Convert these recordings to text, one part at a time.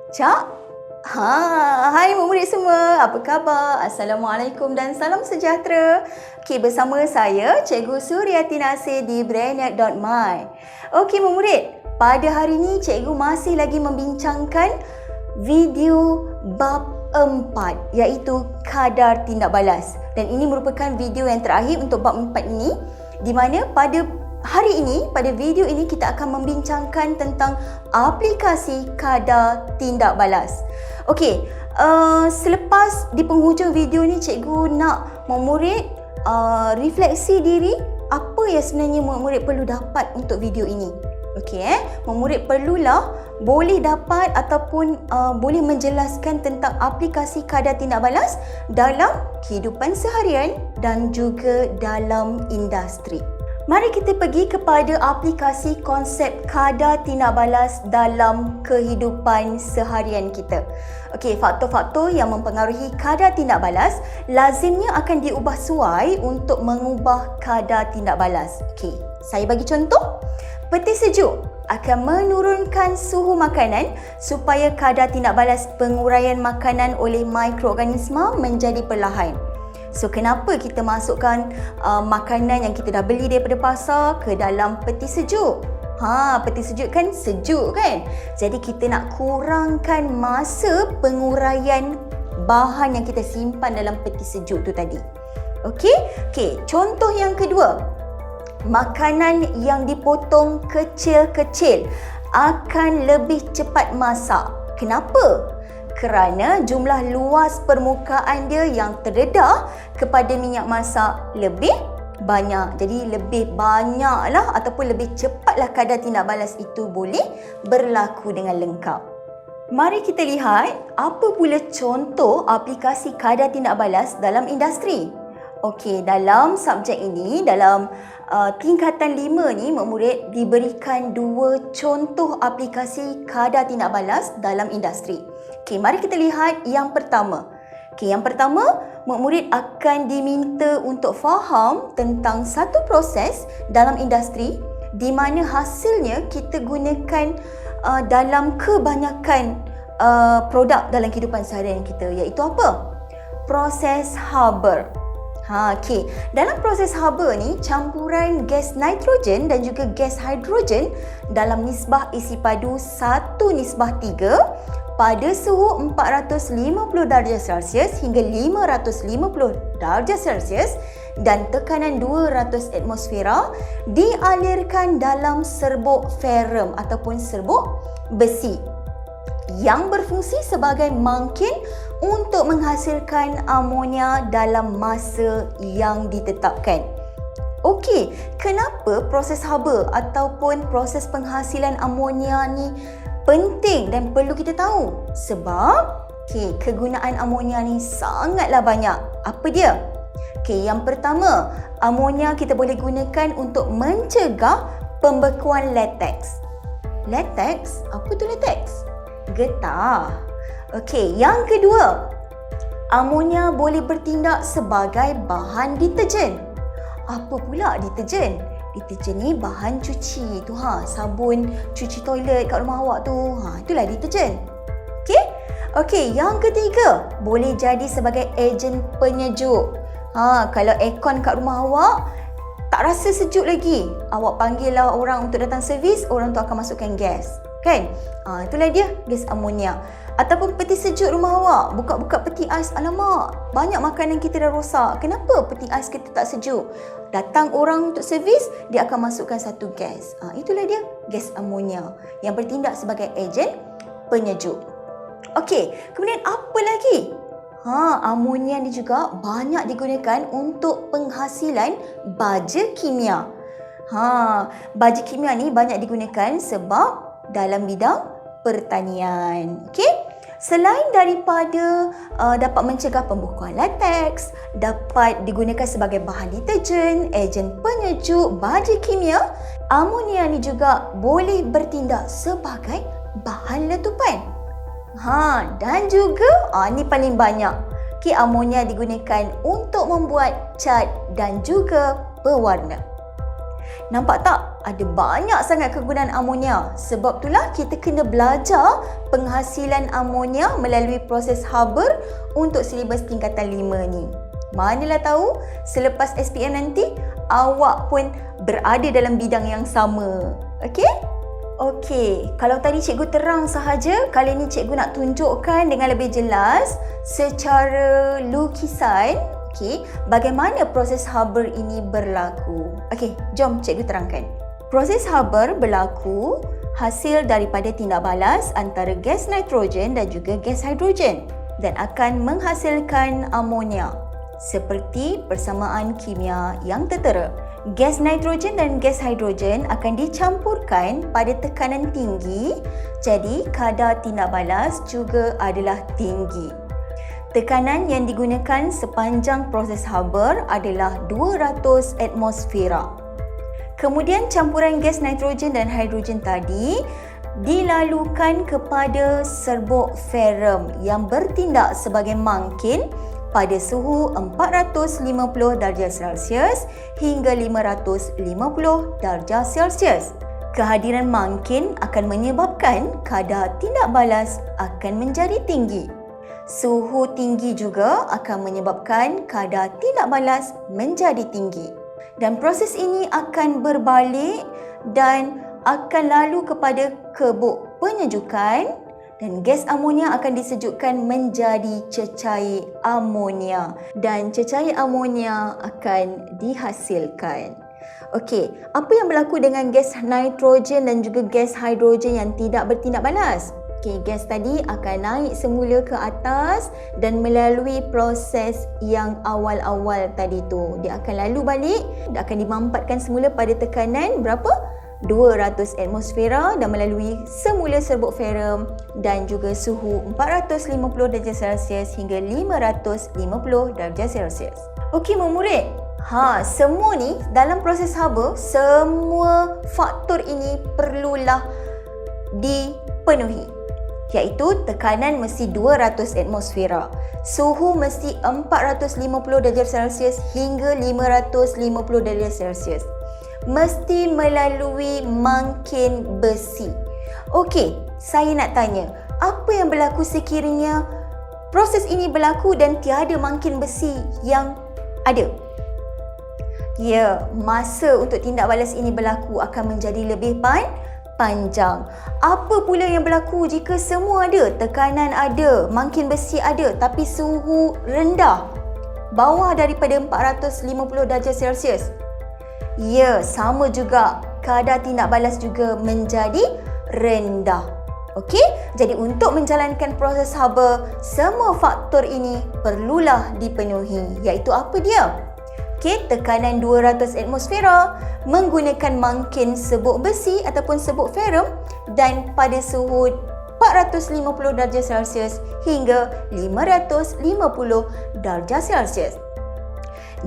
Cak? Hai murid semua, apa khabar? Assalamualaikum dan salam sejahtera. Bersama saya Cikgu Suryati Nasir di Brainiac.my. Murid, pada hari ini cikgu masih lagi membincangkan video bab 4 iaitu kadar tindak balas. Dan ini merupakan video yang terakhir untuk bab 4 ini, di mana pada hari ini, pada video ini kita akan membincangkan tentang aplikasi kadar tindak balas. Selepas di penghujung video ni cikgu nak murid refleksi diri apa yang sebenarnya murid perlu dapat untuk video ini. Murid perlulah boleh dapat ataupun boleh menjelaskan tentang aplikasi kadar tindak balas dalam kehidupan seharian dan juga dalam industri. Mari kita pergi kepada aplikasi konsep kadar tindak balas dalam kehidupan seharian kita. Faktor-faktor yang mempengaruhi kadar tindak balas lazimnya akan diubah suai untuk mengubah kadar tindak balas. Saya bagi contoh. Peti sejuk akan menurunkan suhu makanan supaya kadar tindak balas penguraian makanan oleh mikroorganisma menjadi perlahan. Kenapa kita masukkan makanan yang kita dah beli daripada pasar ke dalam peti sejuk? Peti sejuk kan sejuk kan? Jadi kita nak kurangkan masa penguraian bahan yang kita simpan dalam peti sejuk tu tadi. Contoh yang kedua. Makanan yang dipotong kecil-kecil akan lebih cepat masak. Kenapa? Kerana jumlah luas permukaan dia yang terdedah kepada minyak masak lebih banyak. Jadi lebih banyaklah ataupun lebih cepatlah kadar tindak balas itu boleh berlaku dengan lengkap. Mari kita lihat apa pula contoh aplikasi kadar tindak balas dalam industri. Dalam subjek ini, dalam tingkatan 5 ni, murid diberikan 2 contoh aplikasi kadar tindak balas dalam industri. Mari kita lihat yang pertama. Yang pertama, murid akan diminta untuk faham tentang satu proses dalam industri di mana hasilnya kita gunakan dalam kebanyakan produk dalam kehidupan seharian kita, iaitu apa? Proses Haber. Dalam proses Haber ni, campuran gas nitrogen dan juga gas hidrogen dalam nisbah isi padu 1:3 pada suhu 450 darjah Celsius hingga 550 darjah Celsius dan tekanan 200 atmosfera dialirkan dalam serbuk ferrum ataupun serbuk besi yang berfungsi sebagai mangkin untuk menghasilkan amonia dalam masa yang ditetapkan. Kenapa proses Haber ataupun proses penghasilan amonia ni penting dan perlu kita tahu? Sebab kegunaan amonia ni sangatlah banyak. Apa dia? Yang pertama, amonia kita boleh gunakan untuk mencegah pembekuan latex. Latex? Apa tu latex? Getah. Yang kedua, amonia boleh bertindak sebagai bahan deterjen. Apa pula deterjen? Deterjen ni bahan cuci tu, sabun cuci toilet kat rumah awak tu, itulah deterjen. Yang ketiga, boleh jadi sebagai ejen penyejuk. Kalau aircon kat rumah awak tak rasa sejuk lagi, awak panggillah orang untuk datang servis, orang tu akan masukkan gas. Itulah dia gas amonia. Ataupun peti sejuk rumah awak, buka-buka peti ais, alamak, banyak makanan kita dah rosak. Kenapa peti ais kita tak sejuk? Datang orang untuk servis, dia akan masukkan satu gas. Itulah dia gas amonia yang bertindak sebagai ejen penyejuk. Kemudian apa lagi? Amonia ni juga banyak digunakan untuk penghasilan baja kimia. Baja kimia ni banyak digunakan sebab dalam bidang pertanian. Selain daripada dapat mencegah pembekuan latex, dapat digunakan sebagai bahan deterjen, ejen penyejuk, baja kimia, amonia ni juga boleh bertindak sebagai bahan letupan. Dan juga ni paling banyak. Amonia digunakan untuk membuat cat dan juga pewarna. Nampak tak? Ada banyak sangat kegunaan amonia. Sebab itulah kita kena belajar penghasilan amonia melalui proses Haber untuk silibus tingkatan 5 ni. Manalah tahu selepas SPM nanti awak pun berada dalam bidang yang sama. Okey? Okey, kalau tadi cikgu terang sahaja, kali ni cikgu nak tunjukkan dengan lebih jelas secara lukisan, okey, bagaimana proses Haber ini berlaku. Okey, jom cikgu terangkan. Proses Haber berlaku hasil daripada tindak balas antara gas nitrogen dan juga gas hidrogen dan akan menghasilkan amonia. Seperti persamaan kimia yang tertera, gas nitrogen dan gas hidrogen akan dicampurkan pada tekanan tinggi, jadi kadar tindak balas juga adalah tinggi. Tekanan yang digunakan sepanjang proses Haber adalah 200 atmosfera. Kemudian campuran gas nitrogen dan hidrogen tadi dilalukan kepada serbuk ferrum yang bertindak sebagai mangkin pada suhu 450 darjah Celsius hingga 550 darjah Celsius. Kehadiran mangkin akan menyebabkan kadar tindak balas akan menjadi tinggi. Suhu tinggi juga akan menyebabkan kadar tindak balas menjadi tinggi. Dan proses ini akan berbalik dan akan lalu kepada kebuk penyejukan dan gas amonia akan disejukkan menjadi cecair amonia dan cecair amonia akan dihasilkan. Okey, apa yang berlaku dengan gas nitrogen dan juga gas hidrogen yang tidak bertindak balas? Okey, gas tadi akan naik semula ke atas dan melalui proses yang awal-awal tadi tu. Dia akan lalu balik, dia akan dimampatkan semula pada tekanan berapa? 200 atmosfera dan melalui semula serbuk ferrum dan juga suhu 450 darjah Celsius hingga 550 darjah Celsius. Okey murid, semua ni dalam proses Haber, semua faktor ini perlulah dipenuhi. Iaitu tekanan mesti 200 atmosfera, suhu mesti 450 darjah Celsius hingga 550 darjah Celsius. Mesti melalui mangkin besi. Okey, saya nak tanya, apa yang berlaku sekiranya proses ini berlaku dan tiada mangkin besi yang ada? Ya, masa untuk tindak balas ini berlaku akan menjadi lebih panjang. Apa pula yang berlaku jika semua ada, tekanan ada, mangkin besi ada tapi suhu rendah, bawah daripada 450 darjah Celsius? Ya, sama juga kadar tindak balas juga menjadi rendah. Okey, jadi untuk menjalankan proses Haber, semua faktor ini perlulah dipenuhi. Iaitu apa dia? Okey, tekanan 200 atmosfera, menggunakan mangkin serbuk besi ataupun serbuk ferrum dan pada suhu 450 darjah Celsius hingga 550 darjah Celsius.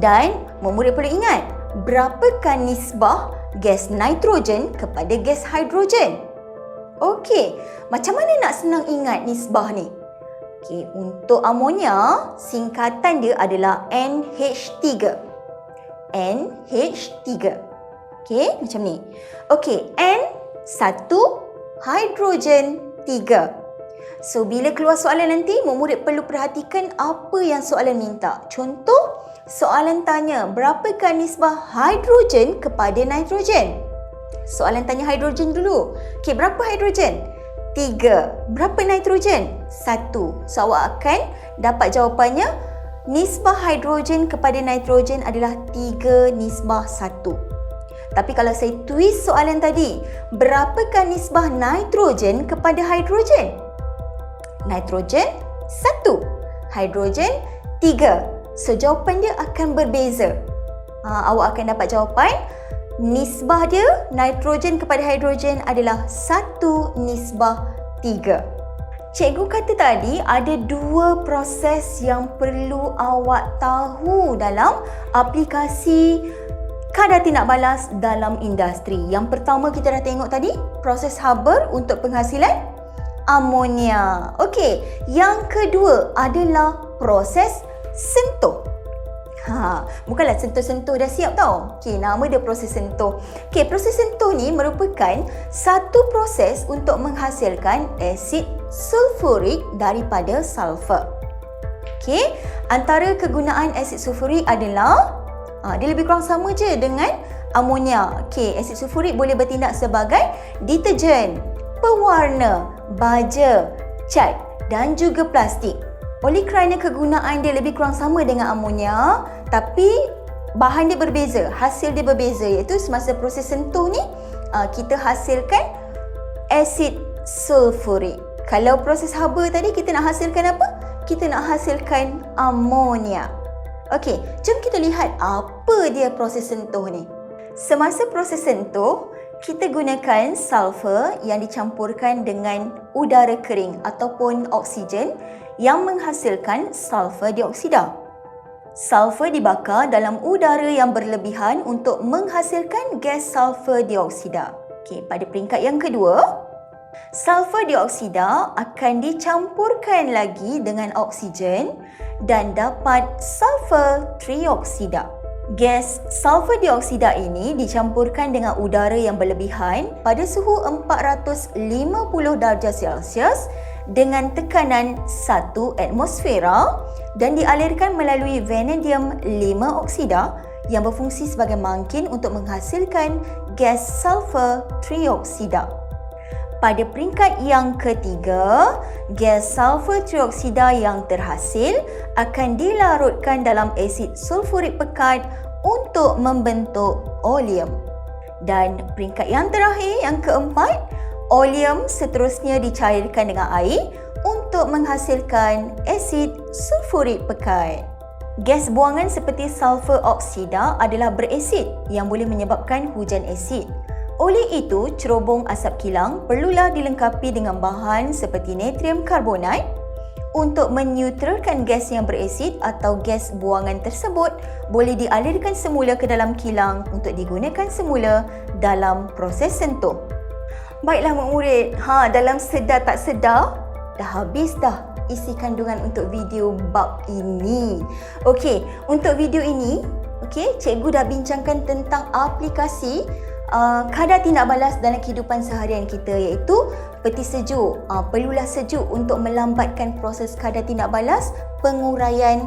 Dan murid perlu ingat, berapakah nisbah gas nitrogen kepada gas hidrogen? Okey, macam mana nak senang ingat nisbah ni? Okey, untuk amonia, singkatan dia adalah NH3. NH3. Okey, macam ni. Okey, N1, hidrogen 3. So, bila keluar soalan nanti, murid perlu perhatikan apa yang soalan minta. Contoh, soalan tanya, berapakah nisbah hidrogen kepada nitrogen? Soalan tanya hidrogen dulu. Okey, berapa hidrogen? 3. Berapa nitrogen? 1. So, awak akan dapat jawapannya, nisbah hidrogen kepada nitrogen adalah 3 nisbah 1. Tapi kalau saya twist soalan tadi, berapakah nisbah nitrogen kepada hidrogen? Nitrogen 1, hidrogen 3. So, jawapan dia akan berbeza. Awak akan dapat jawapan nisbah dia nitrogen kepada hidrogen adalah 1 nisbah 3. Cikgu kata tadi ada 2 proses yang perlu awak tahu dalam aplikasi kadar tindak balas dalam industri. Yang pertama kita dah tengok tadi, proses Haber untuk penghasilan amonia. Okey, yang kedua adalah proses sentuh. Bukanlah sentuh-sentuh dah siap tau. Okey, nama dia proses sentuh. Okey, proses sentuh ni merupakan satu proses untuk menghasilkan asid sulfurik daripada sulfur. Okey, antara kegunaan asid sulfurik adalah dia lebih kurang sama je dengan amonia. Okey, asid sulfurik boleh bertindak sebagai deterjen, pewarna, baja, cat dan juga plastik. Oleh kerana kegunaan dia lebih kurang sama dengan amonia, tapi bahan dia berbeza, hasil dia berbeza, iaitu semasa proses sentuh ni kita hasilkan asid sulfurik. Kalau proses haba tadi kita nak hasilkan apa? Kita nak hasilkan amonia. Okey, jom kita lihat apa dia proses sentuh ni. Semasa proses sentuh, kita gunakan sulfur yang dicampurkan dengan udara kering ataupun oksigen yang menghasilkan sulfur dioksida. Sulfur dibakar dalam udara yang berlebihan untuk menghasilkan gas sulfur dioksida. Okey, pada peringkat yang kedua, sulfur dioksida akan dicampurkan lagi dengan oksigen dan dapat sulfur trioksida. Gas sulfur dioksida ini dicampurkan dengan udara yang berlebihan pada suhu 450 darjah Celsius dengan tekanan 1 atmosfera dan dialirkan melalui vanadium 5 oksida yang berfungsi sebagai mangkin untuk menghasilkan gas sulfur trioksida. Pada peringkat yang ketiga, gas sulfur trioksida yang terhasil akan dilarutkan dalam asid sulfurik pekat untuk membentuk oleum. Dan peringkat yang terakhir, yang keempat, oleum seterusnya dicairkan dengan air untuk menghasilkan asid sulfurik pekat. Gas buangan seperti sulfur oksida adalah berasid yang boleh menyebabkan hujan asid. Oleh itu, cerobong asap kilang perlulah dilengkapi dengan bahan seperti natrium karbonat untuk menetralkan gas yang berasid atau gas buangan tersebut boleh dialirkan semula ke dalam kilang untuk digunakan semula dalam proses sentuh. Baiklah murid, dalam sedar tak sedar, dah habis dah isi kandungan untuk video bab ini. Okey, untuk video ini, cikgu dah bincangkan tentang aplikasi kadar tindak balas dalam kehidupan seharian kita, iaitu peti sejuk. Perlulah sejuk untuk melambatkan proses kadar tindak balas penguraian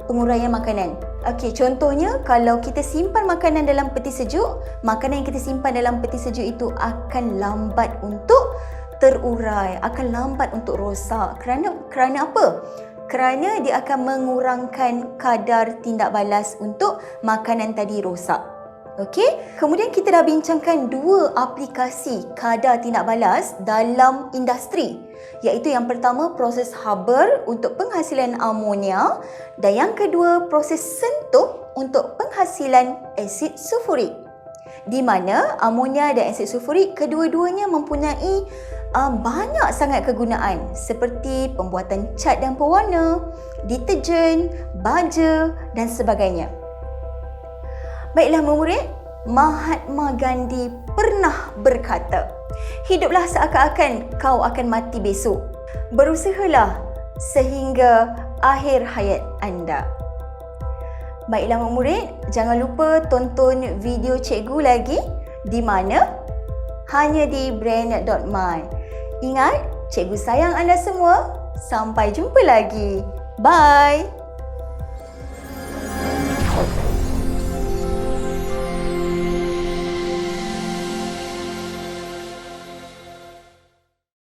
penguraian makanan. Okey, contohnya kalau kita simpan makanan dalam peti sejuk, makanan yang kita simpan dalam peti sejuk itu akan lambat untuk terurai, akan lambat untuk rosak. Kerana apa? Kerana dia akan mengurangkan kadar tindak balas untuk makanan tadi rosak. Okey, kemudian kita dah bincangkan dua aplikasi kadar tindak balas dalam industri, iaitu yang pertama proses Haber untuk penghasilan amonia dan yang kedua proses sentuh untuk penghasilan asid sulfurik. Di mana amonia dan asid sulfurik kedua-duanya mempunyai banyak sangat kegunaan seperti pembuatan cat dan pewarna, deterjen, baja dan sebagainya. Baiklah murid, Mahatma Gandhi pernah berkata, hiduplah seakan-akan kau akan mati besok. Berusahalah sehingga akhir hayat anda. Baiklah murid, jangan lupa tonton video cikgu lagi di mana? Hanya di brain.my. Ingat, cikgu sayang anda semua. Sampai jumpa lagi. Bye.